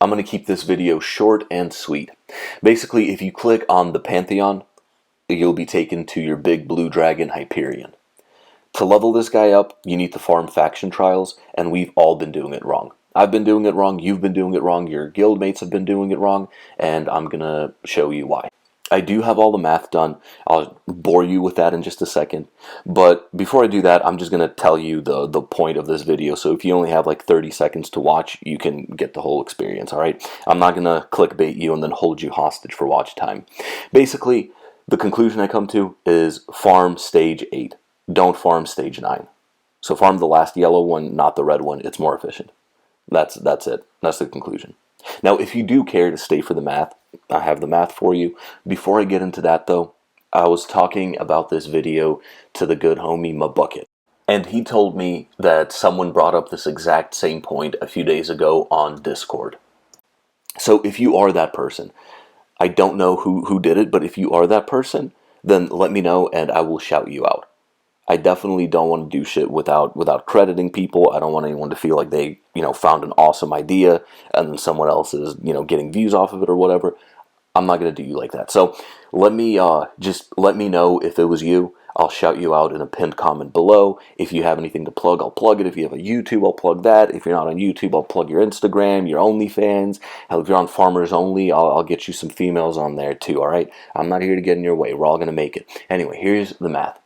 I'm going to keep this video short and sweet. Basically, if you click on the Pantheon, you'll be taken to your big blue dragon Hyperion. To level this guy up, you need to farm faction trials, and we've all been doing it wrong. I've been doing it wrong, you've been doing it wrong, your guildmates have been doing it wrong, and I'm going to show you why. I do have all the math done. I'll bore you with that in just a second. But before I do that, I'm just going to tell you the point of this video. So if you only have like 30 seconds to watch, you can get the whole experience, all right? I'm not going to clickbait you and then hold you hostage for watch time. Basically, the conclusion I come to is farm stage 8. Don't farm stage 9. So farm the last yellow one, not the red one. It's more efficient. That's it. That's the conclusion. Now, if you do care to stay for the math, I have the math for you. Before I get into that, though, I was talking about this video to the good homie Mabucket, and he told me that someone brought up this exact same point a few days ago on Discord. So if you are that person, I don't know who did it, but if you are that person, then let me know and I will shout you out. I definitely don't want to do shit without crediting people. I don't want anyone to feel like they, found an awesome idea and then someone else is, getting views off of it or whatever. I'm not going to do you like that. So let me know if it was you. I'll shout you out in a pinned comment below. If you have anything to plug, I'll plug it. If you have a YouTube, I'll plug that. If you're not on YouTube, I'll plug your Instagram, your OnlyFans. Hell, if you're on Farmers Only, I'll get you some females on there too, all right? I'm not here to get in your way. We're all going to make it. Anyway, here's the math.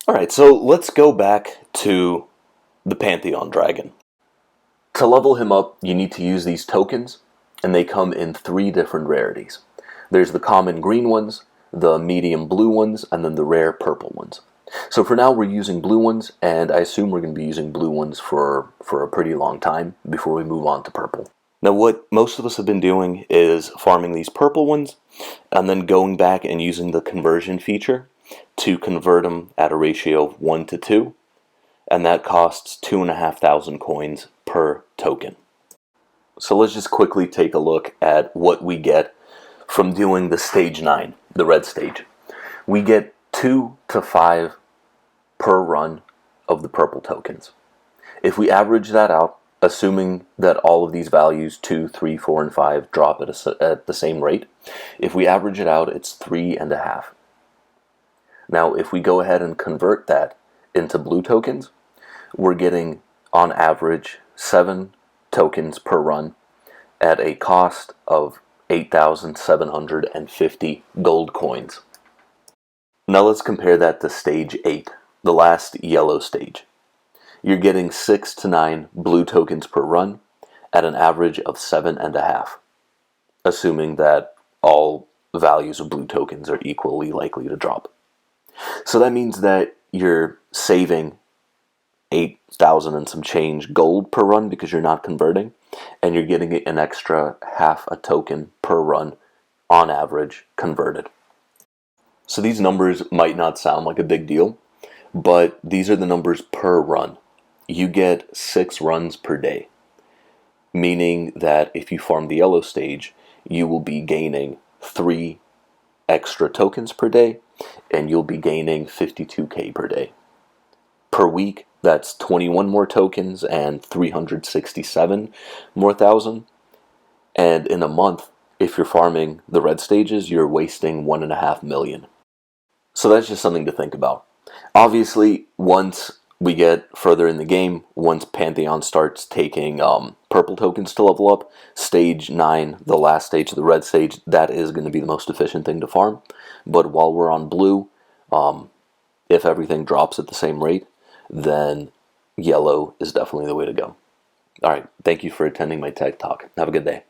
Alright, so let's go back to the Pantheon Dragon. To level him up, you need to use these tokens, and they come in 3 different rarities. There's the common green ones, the medium blue ones, and then the rare purple ones. So for now, we're using blue ones, and I assume we're going to be using blue ones for a pretty long time before we move on to purple. Now, what most of us have been doing is farming these purple ones, and then going back and using the conversion feature to convert them at a ratio of 1 to 2, and that costs 2,500 coins per token. So let's just quickly take a look at what we get from doing the stage 9, the red stage. We get 2 to 5 per run of the purple tokens. If we average that out, assuming that all of these values 2, 3, 4, and 5 drop at the same rate, if we average it out, it's 3.5. Now, if we go ahead and convert that into blue tokens, we're getting, on average, 7 tokens per run at a cost of 8,750 gold coins. Now let's compare that to stage 8, the last yellow stage. You're getting 6 to 9 blue tokens per run at an average of 7.5, assuming that all values of blue tokens are equally likely to drop. So that means that you're saving 8,000 and some change gold per run because you're not converting, and you're getting an extra half a token per run on average converted. So these numbers might not sound like a big deal, but these are the numbers per run. You get 6 runs per day, meaning that if you farm the yellow stage, you will be gaining 3 extra tokens per day, and you'll be gaining 52k per day. Per week, that's 21 more tokens and 367 more thousand. And in a month, if you're farming the red stages, you're wasting 1.5 million. So that's just something to think about. Obviously, once we get further in the game, once Pantheon starts taking purple tokens to level up, stage 9, the last stage, the red stage, that is going to be the most efficient thing to farm. But while we're on blue, if everything drops at the same rate, then yellow is definitely the way to go. Alright, thank you for attending my TED Talk. Have a good day.